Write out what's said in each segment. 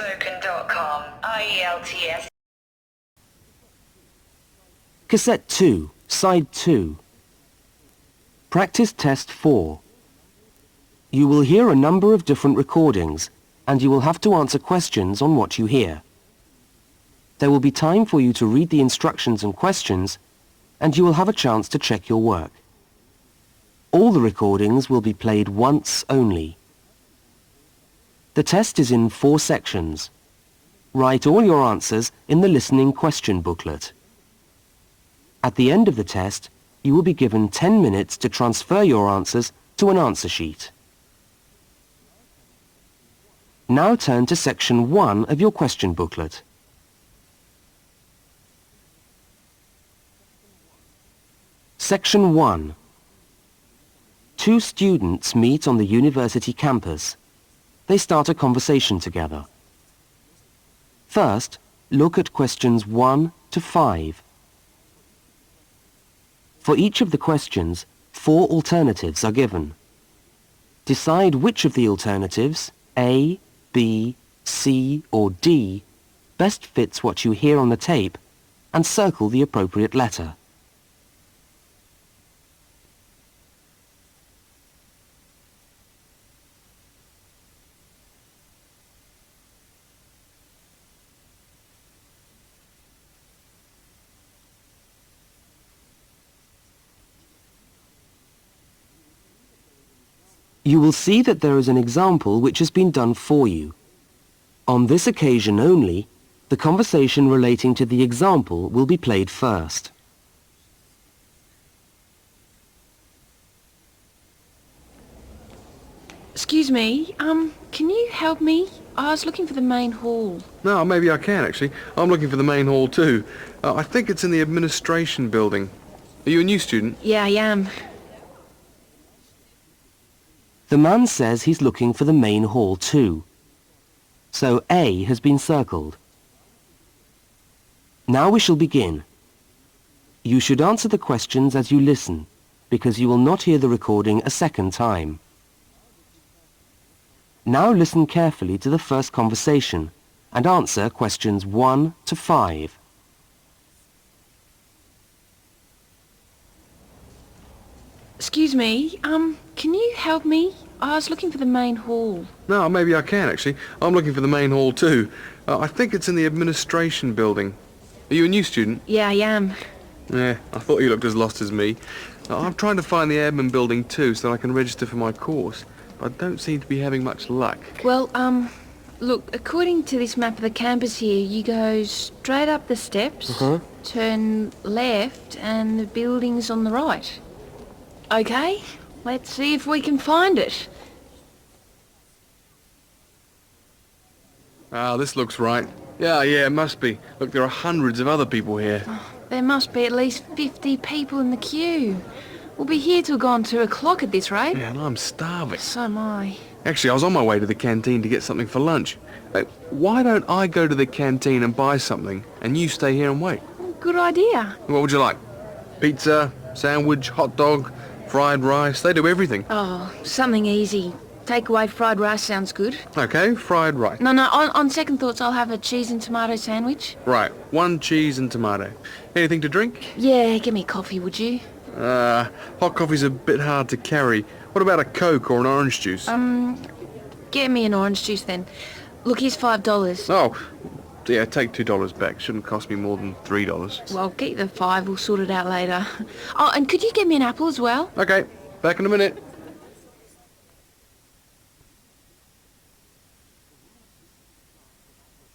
Spoken.com. IELTS. Cassette 2, Side 2. Practice Test 4. You will hear a number of different recordings, and you will have to answer questions on what you hear. There will be time for you to read the instructions and questions, and you will have a chance to check your work. All the recordings will be played once only. The test is in 4 sections. Write all your answers in the listening question booklet. At the end of the test, you will be given 10 minutes to transfer your answers to an answer sheet. Now turn to section 1 of your question booklet. Section 1. 2 students meet on the university campus. They start a conversation together. First, look at questions 1 to 5. For each of the questions, 4 alternatives are given. Decide which of the alternatives, A, B, C or D, best fits what you hear on the tape and circle the appropriate letter. You will see that there is an example which has been done for you. On this occasion only, the conversation relating to the example will be played first. Excuse me, can you help me? I was looking for the main hall. No, maybe I can actually. I'm looking for the main hall too. I think it's in the administration building. Are you a new student? Yeah, I am. The man says he's looking for the main hall too. So A has been circled. Now we shall begin. You should answer the questions as you listen, because you will not hear the recording a second time. Now listen carefully to the first conversation and answer questions 1 to 5. Excuse me, can you help me? I was looking for the main hall. No, maybe I can actually. I'm looking for the main hall too. I think it's in the administration building. Are you a new student? Yeah, I am. Yeah, I thought you looked as lost as me. I'm trying to find the admin building too so that I can register for my course. But I don't seem to be having much luck. Well, look, according to this map of the campus here, you go straight up the steps, turn left, and the building's on the right. Okay, let's see if we can find it. Ah, this looks right. Yeah, it must be. Look, there are hundreds of other people here. There must be at least 50 people in the queue. We'll be here till gone 2 o'clock at this rate. Yeah, and I'm starving. So am I. Actually, I was on my way to the canteen to get something for lunch. Why don't I go to the canteen and buy something, and you stay here and wait? Good idea. What would you like? Pizza, sandwich, hot dog, fried rice? They do everything. Oh, something easy. Takeaway fried rice sounds good. Okay, fried rice. No, on second thoughts, I'll have a cheese and tomato sandwich. Right, 1 cheese and tomato. Anything to drink? Yeah, give me coffee, would you? Hot coffee's a bit hard to carry. What about a Coke or an orange juice? Get me an orange juice then. Look, here's $5. Oh, yeah, take $2 back. Shouldn't cost me more than $3. Well, get you the 5, we'll sort it out later. Oh, and could you get me an apple as well? Okay, back in a minute.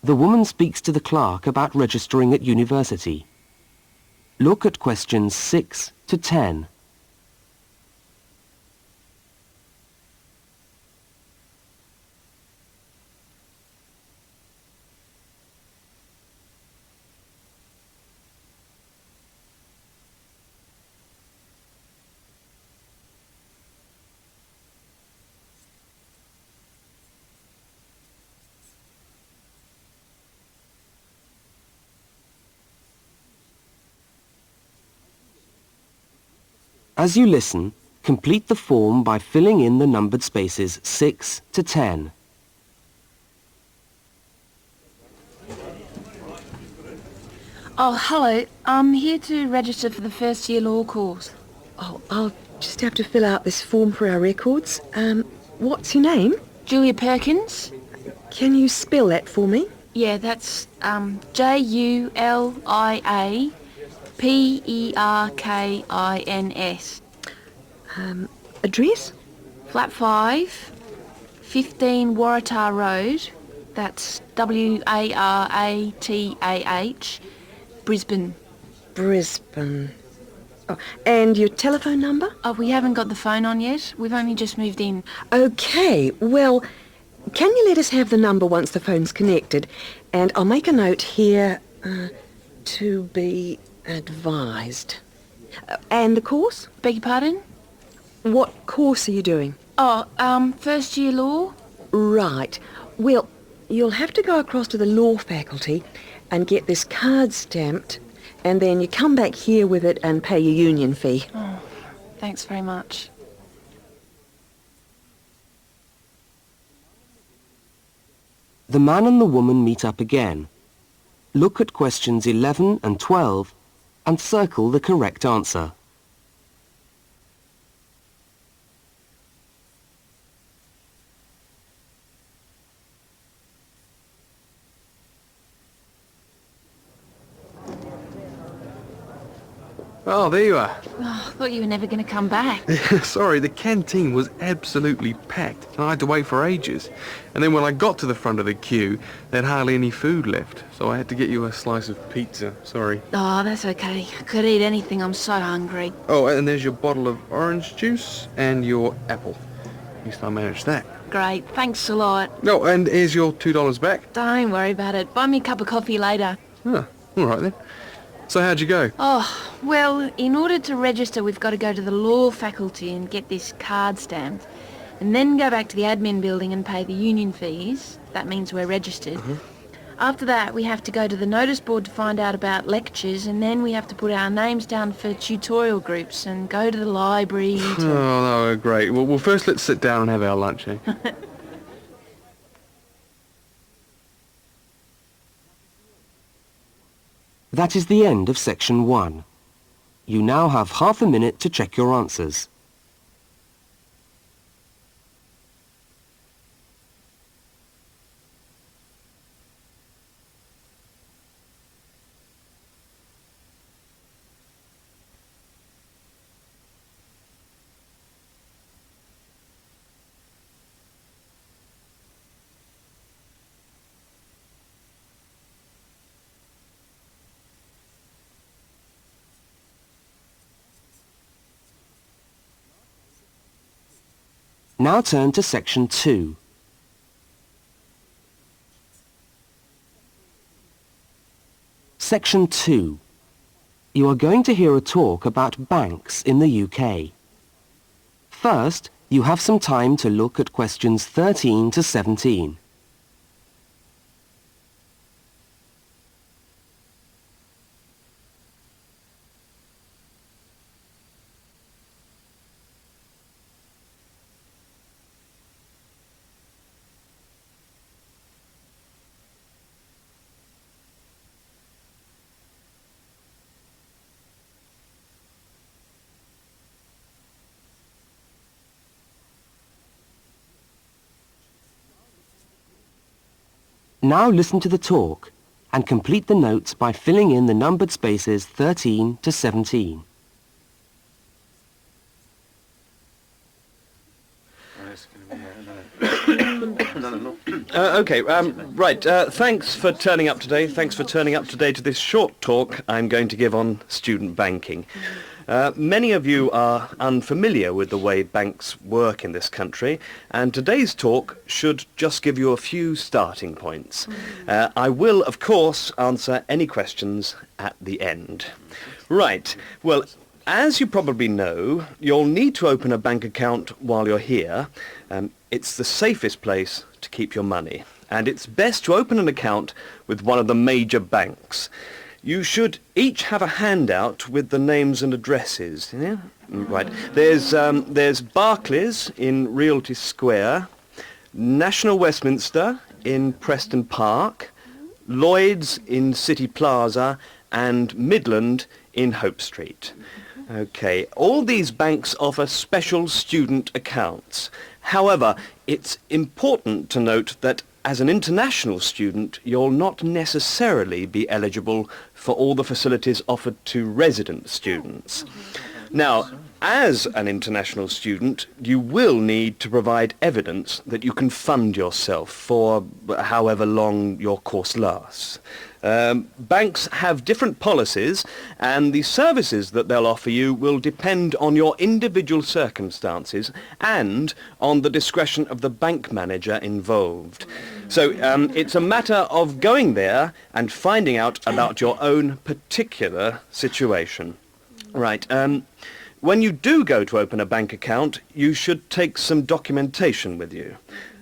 The woman speaks to the clerk about registering at university. Look at questions 6 to 10. As you listen, complete the form by filling in the numbered spaces 6 to 10. Oh, hello. I'm here to register for the first year law course. Oh, I'll just have to fill out this form for our records. What's your name? Julia Perkins? Can you spell that for me? Yeah, that's Juliaperkins. Address? Flat 5, 15 Waratah Road. That's Waratah, Brisbane. Brisbane. Oh, and your telephone number? Oh, we haven't got the phone on yet. We've only just moved in. Okay, well, can you let us have the number once the phone's connected? And I'll make a note here, to be advised. And the course? Beg your pardon? What course are you doing? Oh, first year law? Right. Well, you'll have to go across to the law faculty and get this card stamped, and then you come back here with it and pay your union fee. Oh, thanks very much. The man and the woman meet up again. Look at questions 11 and 12 and circle the correct answer. Oh, there you are. Oh, I thought you were never going to come back. Sorry, the canteen was absolutely packed and I had to wait for ages. And then when I got to the front of the queue, there'd hardly any food left. So I had to get you a slice of pizza. Sorry. Oh, that's okay. I could eat anything. I'm so hungry. Oh, and there's your bottle of orange juice and your apple. At least I managed that. Great. Thanks a lot. Oh, and here's your $2 back. Don't worry about it. Buy me a cup of coffee later. Oh, all right then. So how'd you go? Oh, well, in order to register, we've got to go to the law faculty and get this card stamped. And then go back to the admin building and pay the union fees. That means we're registered. After that, we have to go to the notice board to find out about lectures, and then we have to put our names down for tutorial groups and go to the library to... Oh, no, great. Well, first let's sit down and have our lunch, eh? That is the end of section 1. You now have half a minute to check your answers. Now turn to section 2. Section 2. You are going to hear a talk about banks in the UK. First, you have some time to look at questions 13 to 17. Now listen to the talk and complete the notes by filling in the numbered spaces 13 to 17. Thanks for turning up today. Thanks for turning up today to this short talk I'm going to give on student banking. Many of you are unfamiliar with the way banks work in this country, and today's talk should just give you a few starting points. I will, of course, answer any questions at the end. Right, well, as you probably know, you'll need to open a bank account while you're here. It's the safest place to keep your money, and it's best to open an account with one of the major banks. You should each have a handout with the names and addresses. Yeah? Right. There's Barclays in Realty Square, National Westminster in Preston Park, Lloyd's in City Plaza, and Midland in Hope Street. Okay, all these banks offer special student accounts. However, it's important to note that as an international student, you'll not necessarily be eligible for all the facilities offered to resident students. Now, as an international student, you will need to provide evidence that you can fund yourself for however long your course lasts. Banks have different policies, and the services that they'll offer you will depend on your individual circumstances and on the discretion of the bank manager involved. So it's a matter of going there and finding out about your own particular situation. Right. When you do go to open a bank account, you should take some documentation with you.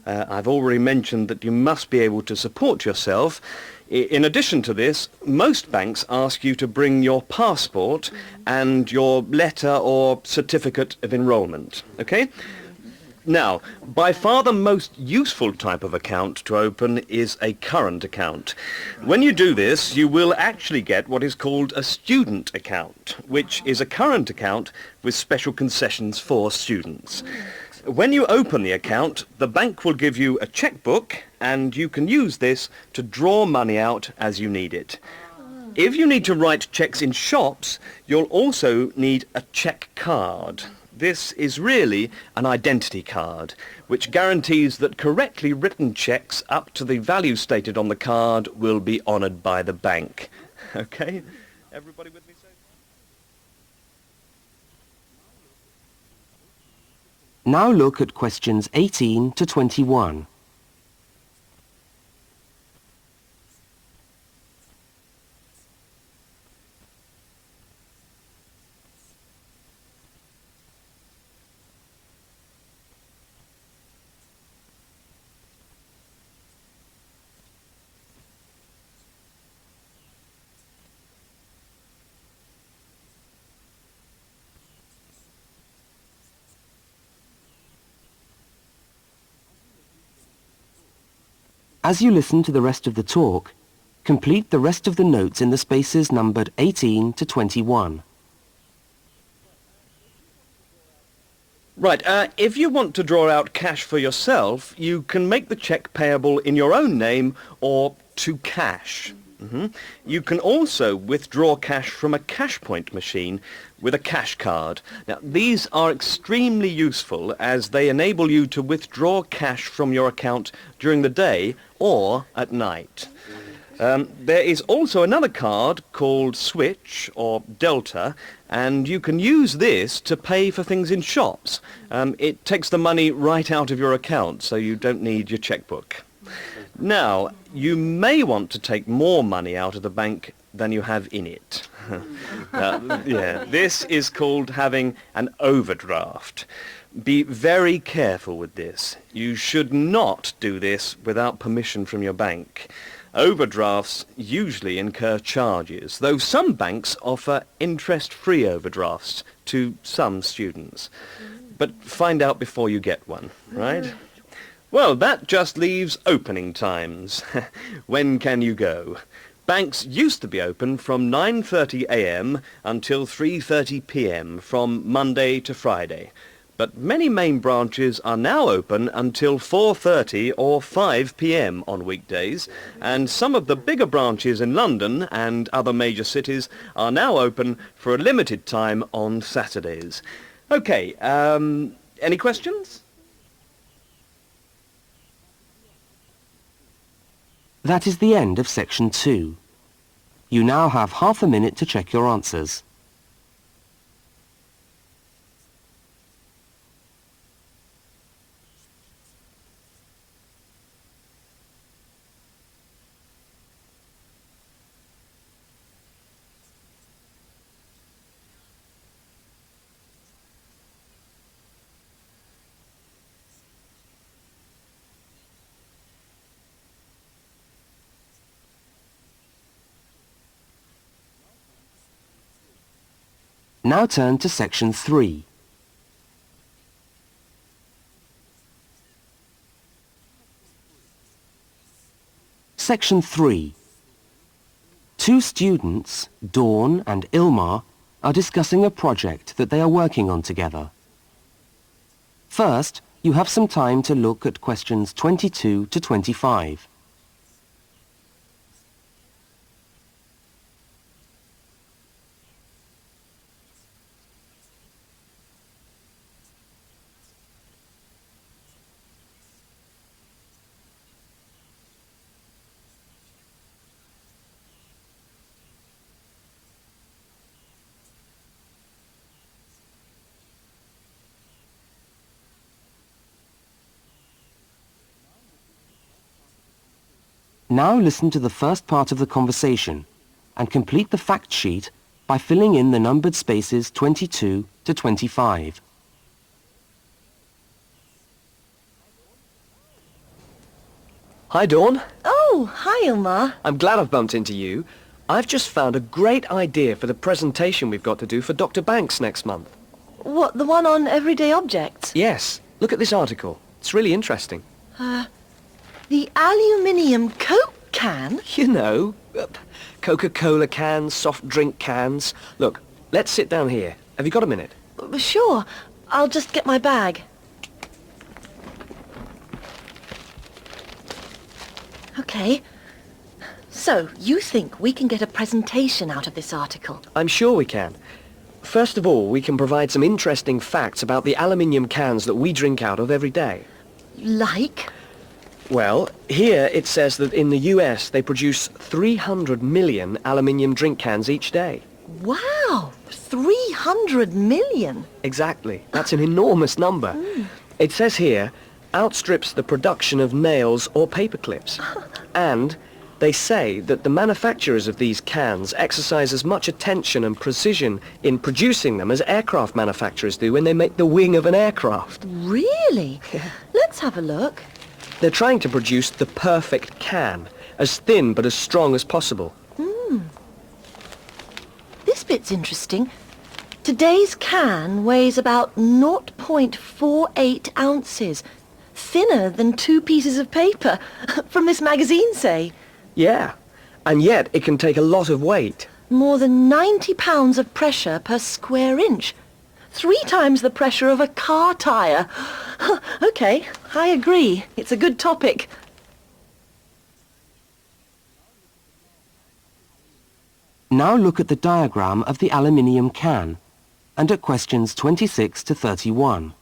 I've already mentioned that you must be able to support yourself. In addition to this, most banks ask you to bring your passport and your letter or certificate of enrolment. Okay? Now, by far the most useful type of account to open is a current account. When you do this, you will actually get what is called a student account, which is a current account with special concessions for students. When you open the account, the bank will give you a checkbook, and you can use this to draw money out as you need it. If you need to write checks in shops, you'll also need a check card. This is really an identity card, which guarantees that correctly written checks up to the value stated on the card will be honoured by the bank. Okay? Everybody with me so far? Now look at questions 18 to 21. As you listen to the rest of the talk, complete the rest of the notes in the spaces numbered 18 to 21. Right, if you want to draw out cash for yourself, you can make the cheque payable in your own name or to cash. You can also withdraw cash from a cash point machine with a cash card. Now, these are extremely useful as they enable you to withdraw cash from your account during the day or at night. There is also another card called Switch or Delta, and you can use this to pay for things in shops. It takes the money right out of your account, so you don't need your checkbook. Now, you may want to take more money out of the bank than you have in it. This is called having an overdraft. Be very careful with this. You should not do this without permission from your bank. Overdrafts usually incur charges, though some banks offer interest-free overdrafts to some students. But find out before you get one, right? Well, that just leaves opening times. When can you go? Banks used to be open from 9:30 a.m. until 3:30 p.m. from Monday to Friday. But many main branches are now open until 4:30 or 5 p.m. on weekdays, and some of the bigger branches in London and other major cities are now open for a limited time on Saturdays. Okay, any questions? That is the end of section 2. You now have half a minute to check your answers. Now turn to section 3. Section 3. two students, Dawn and Ilmar, are discussing a project that they are working on together. First, you have some time to look at questions 22 to 25. Now listen to the first part of the conversation and complete the fact sheet by filling in the numbered spaces 22 to 25. Hi, Dawn. Oh, hi, Ilmar. I'm glad I've bumped into you. I've just found a great idea for the presentation we've got to do for Dr. Banks next month. What, the one on everyday objects? Yes, look at this article. It's really interesting. The aluminium Coke can? You know, Coca-Cola cans, soft drink cans. Look, let's sit down here. Have you got a minute? Sure. I'll just get my bag. Okay. So, you think we can get a presentation out of this article? I'm sure we can. First of all, we can provide some interesting facts about the aluminium cans that we drink out of every day. Like? Well, here it says that in the US they produce 300 million aluminium drink cans each day. Wow! 300 million! Exactly. That's an enormous number. It says here, outstrips the production of nails or paper clips. And they say that the manufacturers of these cans exercise as much attention and precision in producing them as aircraft manufacturers do when they make the wing of an aircraft. Really? Let's have a look. They're trying to produce the perfect can, as thin but as strong as possible. This bit's interesting. Today's can weighs about 0.48 ounces. Thinner than 2 pieces of paper. From this magazine, say. Yeah, and yet it can take a lot of weight. More than 90 pounds of pressure per square inch. 3 times the pressure of a car tyre. Okay, I agree. It's a good topic. Now look at the diagram of the aluminium can and at questions 26 to 31.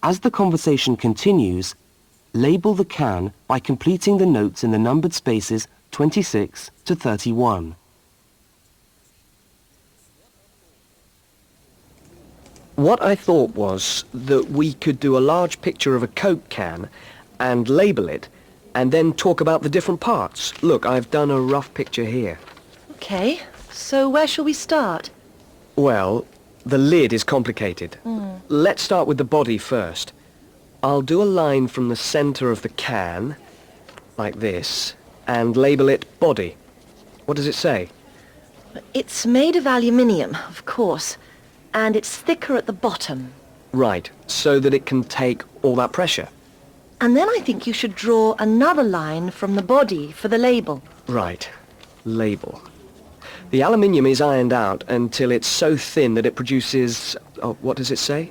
As the conversation continues, label the can by completing the notes in the numbered spaces 26 to 31. What I thought was that we could do a large picture of a Coke can and label it, and then talk about the different parts. Look, I've done a rough picture here. Okay, so where shall we start? Well, the lid is complicated. Let's start with the body first. I'll do a line from the center of the can, like this, and label it body. What does it say? It's made of aluminium, of course, and it's thicker at the bottom. Right, so that it can take all that pressure. And then I think you should draw another line from the body for the label. Right, label. The aluminium is ironed out until it's so thin that it produces, what does it say?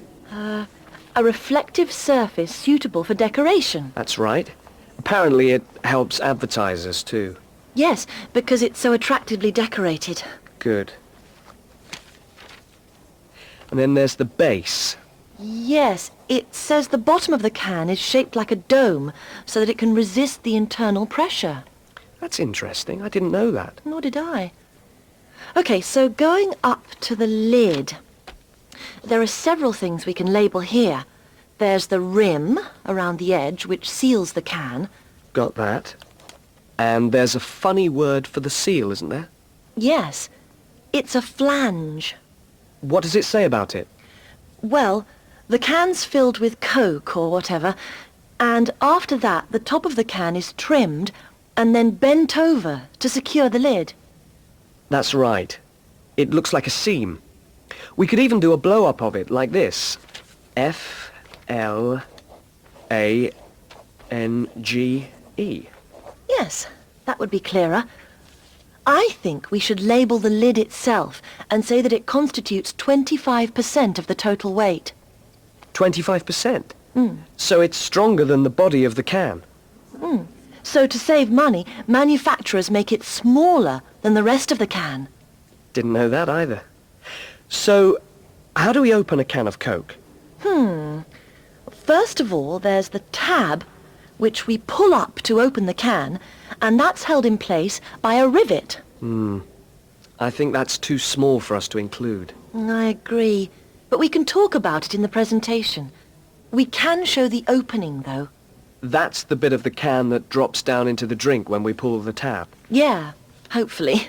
A reflective surface suitable for decoration. That's right. Apparently it helps advertisers too. Yes, because it's so attractively decorated. Good. And then there's the base. Yes, it says the bottom of the can is shaped like a dome so that it can resist the internal pressure. That's interesting. I didn't know that. Nor did I. Okay, so going up to the lid, there are several things we can label here. There's the rim around the edge, which seals the can. Got that. And there's a funny word for the seal, isn't there? Yes, it's a flange. What does it say about it? Well, the can's filled with Coke or whatever, and after that the top of the can is trimmed and then bent over to secure the lid. That's right. It looks like a seam. We could even do a blow-up of it like this. F-L-A-N-G-E. Yes, that would be clearer. I think we should label the lid itself and say that it constitutes 25% of the total weight. 25%? So it's stronger than the body of the can. So to save money, manufacturers make it smaller than the rest of the can. Didn't know that either. So, how do we open a can of Coke? First of all, there's the tab, which we pull up to open the can, and that's held in place by a rivet. I think that's too small for us to include. I agree, but we can talk about it in the presentation. We can show the opening, though. That's the bit of the can that drops down into the drink when we pull the tab. Yeah, hopefully.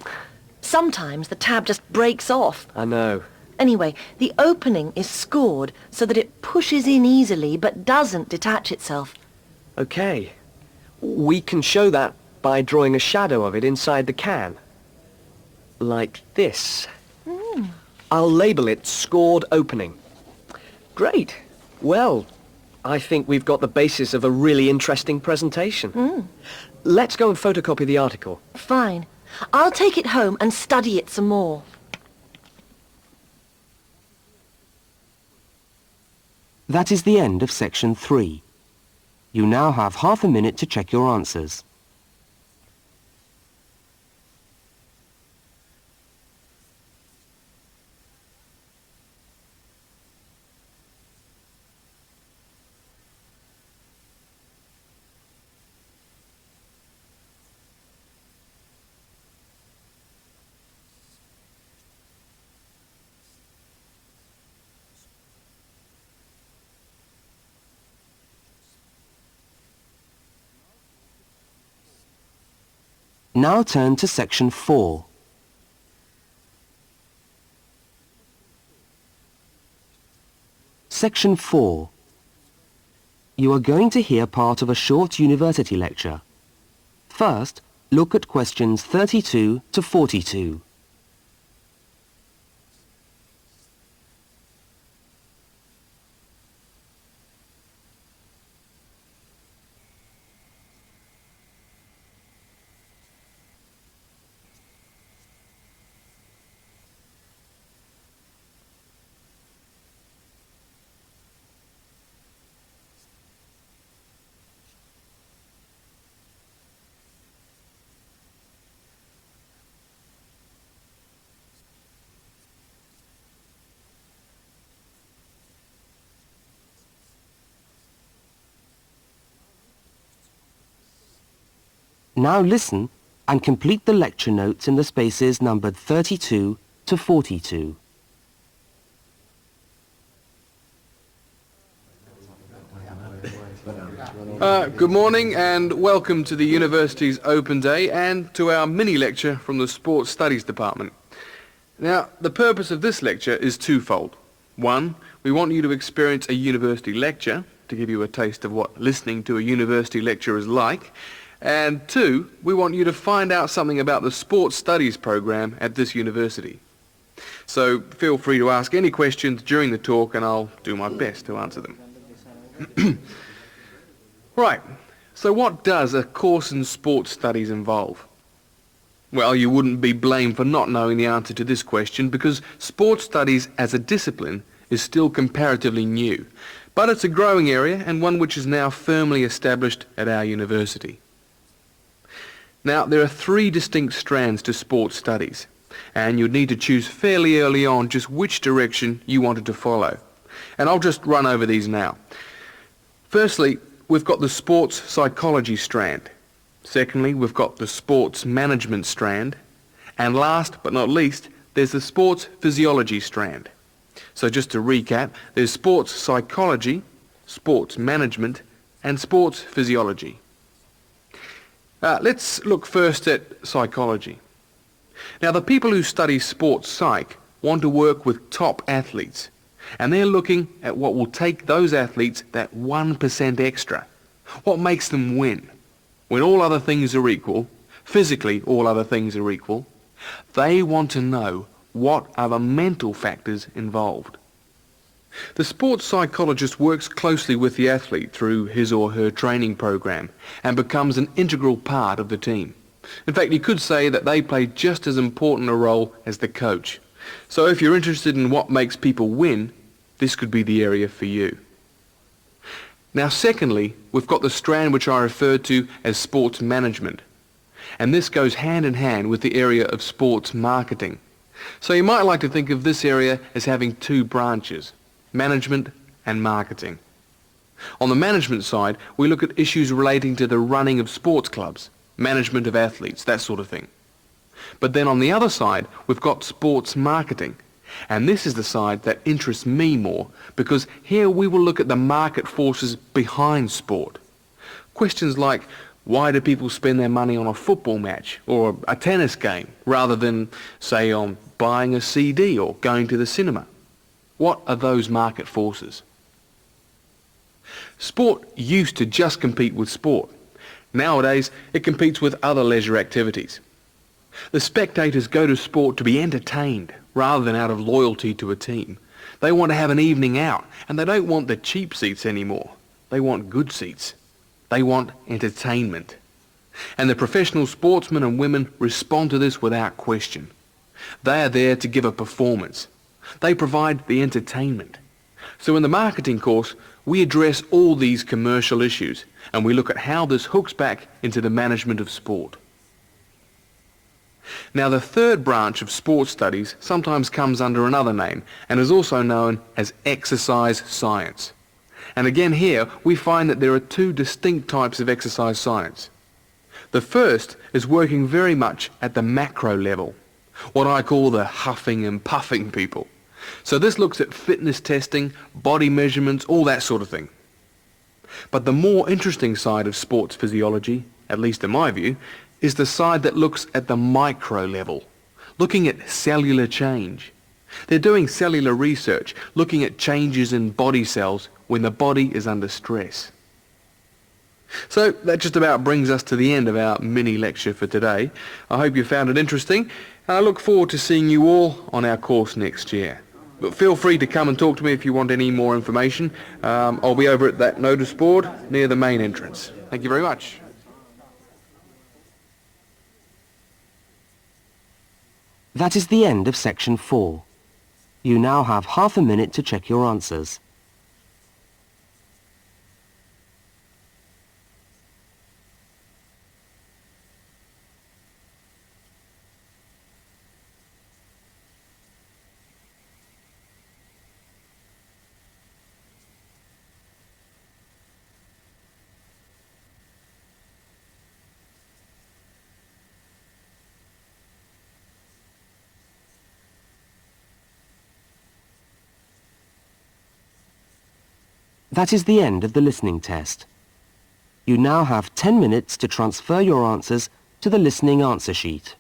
Sometimes the tab just breaks off. I know. Anyway, the opening is scored so that it pushes in easily but doesn't detach itself. Okay. We can show that by drawing a shadow of it inside the can. Like this. I'll label it Scored Opening. Great. Well, I think we've got the basis of a really interesting presentation. Let's go and photocopy the article. Fine. I'll take it home and study it some more. That is the end of section 3. You now have half a minute to check your answers. Now turn to section 4. Section 4. You are going to hear part of a short university lecture. First, look at questions 32 to 42. Now listen and complete the lecture notes in the spaces numbered 32 to 42. Good morning and welcome to the university's open day and to our mini lecture from the Sports Studies Department. Now, the purpose of this lecture is twofold. One, we want you to experience a university lecture to give you a taste of what listening to a university lecture is like. And two, we want you to find out something about the sports studies program at this university. So feel free to ask any questions during the talk and I'll do my best to answer them. Right, so what does a course in sports studies involve? Well, you wouldn't be blamed for not knowing the answer to this question because sports studies as a discipline is still comparatively new. But it's a growing area and one which is now firmly established at our university. Now, there are 3 distinct strands to sports studies, and you'd need to choose fairly early on just which direction you wanted to follow. And I'll just run over these now. Firstly, we've got the sports psychology strand. Secondly, we've got the sports management strand. And last but not least, there's the sports physiology strand. So just to recap, there's sports psychology, sports management, and sports physiology. Let's look first at psychology. Now, the people who study sports psych want to work with top athletes, and they're looking at what will take those athletes that 1% extra. What makes them win? When all other things are equal, physically all other things are equal, they want to know what are the mental factors involved. The sports psychologist works closely with the athlete through his or her training program and becomes an integral part of the team. In fact, you could say that they play just as important a role as the coach. So if you're interested in what makes people win, this could be the area for you. Now, secondly, we've got the strand which I referred to as sports management. And this goes hand in hand with the area of sports marketing. So you might like to think of this area as having two branches, management and marketing. On the management side, we look at issues relating to the running of sports clubs, management of athletes, that sort of thing. But then on the other side, we've got sports marketing. And this is the side that interests me more, because here we will look at the market forces behind sport. Questions like, why do people spend their money on a football match or a tennis game rather than, say, on buying a CD or going to the cinema? What are those market forces? Sport used to just compete with sport. Nowadays, it competes with other leisure activities. The spectators go to sport to be entertained rather than out of loyalty to a team. They want to have an evening out, and they don't want the cheap seats anymore. They want good seats. They want entertainment. And the professional sportsmen and women respond to this without question. They are there to give a performance. They provide the entertainment. So in the marketing course, we address all these commercial issues, and we look at how this hooks back into the management of sport. Now, the third branch of sports studies sometimes comes under another name and is also known as exercise science. And again here, we find that there are two distinct types of exercise science. The first is working very much at the macro level, what I call the huffing and puffing people. So this looks at fitness testing, body measurements, all that sort of thing. But the more interesting side of sports physiology, at least in my view, is the side that looks at the micro level, looking at cellular change. They're doing cellular research, looking at changes in body cells when the body is under stress. So that just about brings us to the end of our mini lecture for today. I hope you found it interesting, and I look forward to seeing you all on our course next year. But feel free to come and talk to me if you want any more information. I'll be over at that notice board near the main entrance. Thank you very much. That is the end of section 4. You now have half a minute to check your answers. That is the end of the listening test. You now have 10 minutes to transfer your answers to the listening answer sheet.